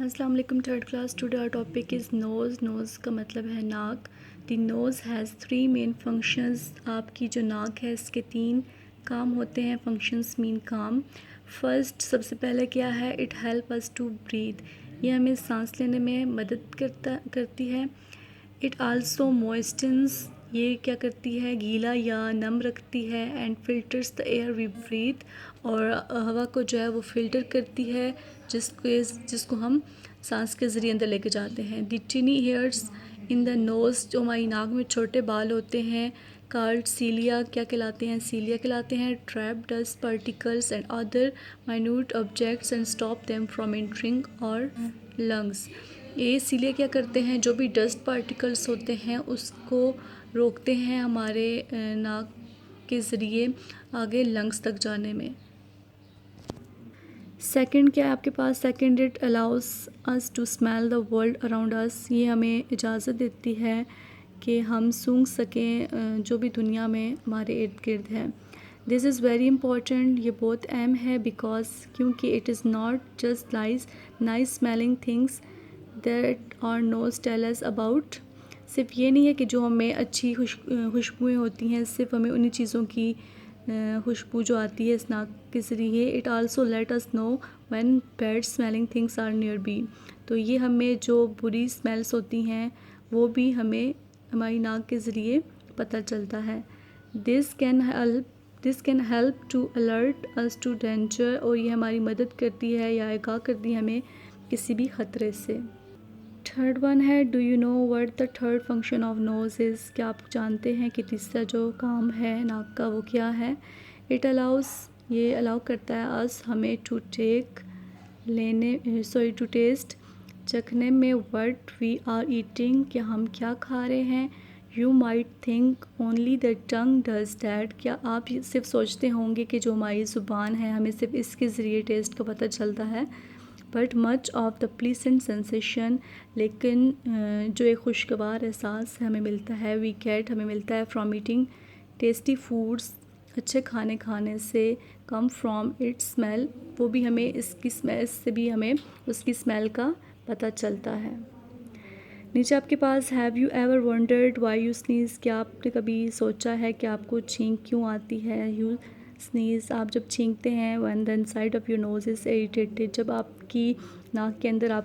अस्सलाम वालेकुम third class. Today our topic is nose. Nose का मतलब है नाक। The nose has 3 main functions. आपकी जो नाक है इसके 3 काम होते हैं। फंक्शंस मीन काम। फर्स्ट सबसे पहले क्या है, it help us to breathe. ये हमें सांस लेने में मदद करती है। इट आल्सो मॉइस्टन्स, ये क्या करती है, गीला या नम रखती है। And filters the air we breathe, और हवा को जो है वो फ़िल्टर करती है जिसको हम सांस के ज़रिए अंदर लेके जाते हैं। The tiny hairs in the nose, जो हमारी नाक में छोटे बाल होते हैं, कॉल्ड सीलिया, क्या कहलाते हैं, सीलिया कहलाते हैं। Trap dust particles and other minute objects and stop them from entering और लंग्स। ये सीलिया क्या करते हैं, जो भी डस्ट पार्टिकल्स होते हैं उसको रोकते हैं हमारे नाक के ज़रिए आगे लंग्स तक जाने में। सेकंड क्या है आपके पास, second it allows us to smell the world around us. ये हमें इजाज़त देती है कि हम सूंघ सकें जो भी दुनिया में हमारे इर्द गिर्द है। दिस इज़ वेरी इंपॉर्टेंट, ये बहुत अहम है बिकॉज क्योंकि it is not just nice smelling things that our nose tell us about. सिर्फ ये नहीं है कि जो हमें अच्छी खुशबुएँ होती हैं, सिर्फ हमें उन्हीं चीज़ों की खुशबू जो आती है इस नाक के ज़रिए। It also let us know when bad smelling things are nearby. तो ये हमें जो बुरी स्मेल्स होती हैं वो भी हमें हमारी नाक के ज़रिए पता चलता है। This can help to alert us to danger, और ये हमारी मदद करती है या आगाह करती है हमें किसी भी ख़तरे से। थर्ड वन है, do you know what the third function of nose is. क्या आप जानते हैं कि तीसरा जो काम है नाक का वो क्या है। इट अलाउस, ये अलाउ करता है अस, हमें टू टेस्ट, चखने में, व्हाट वी आर ईटिंग, कि हम क्या खा रहे हैं। You might think only the tongue does that, क्या आप सिर्फ सोचते होंगे कि जो हमारी ज़ुबान है हमें सिर्फ इसके ज़रिए टेस्ट का पता चलता है। But much of the pleasant sensation, लेकिन जो एक खुशगवार एहसास हमें मिलता है, हमें मिलता है फ्रॉम ईटिंग टेस्टी फूड्स, अच्छे खाने खाने से, कम फ्रॉम इट्स स्मेल, वो भी हमें इसकी स्मेल से भी हमें उसकी स्मेल का पता चलता है। नीचे आपके पास have you ever wondered why you sneeze, क्या आपने कभी सोचा है कि आपको छींक क्यों आती है। यू स्नीज़, आप जब छींकते हैं, when the inside of your nose is irritated, जब आपकी नाक के अंदर आप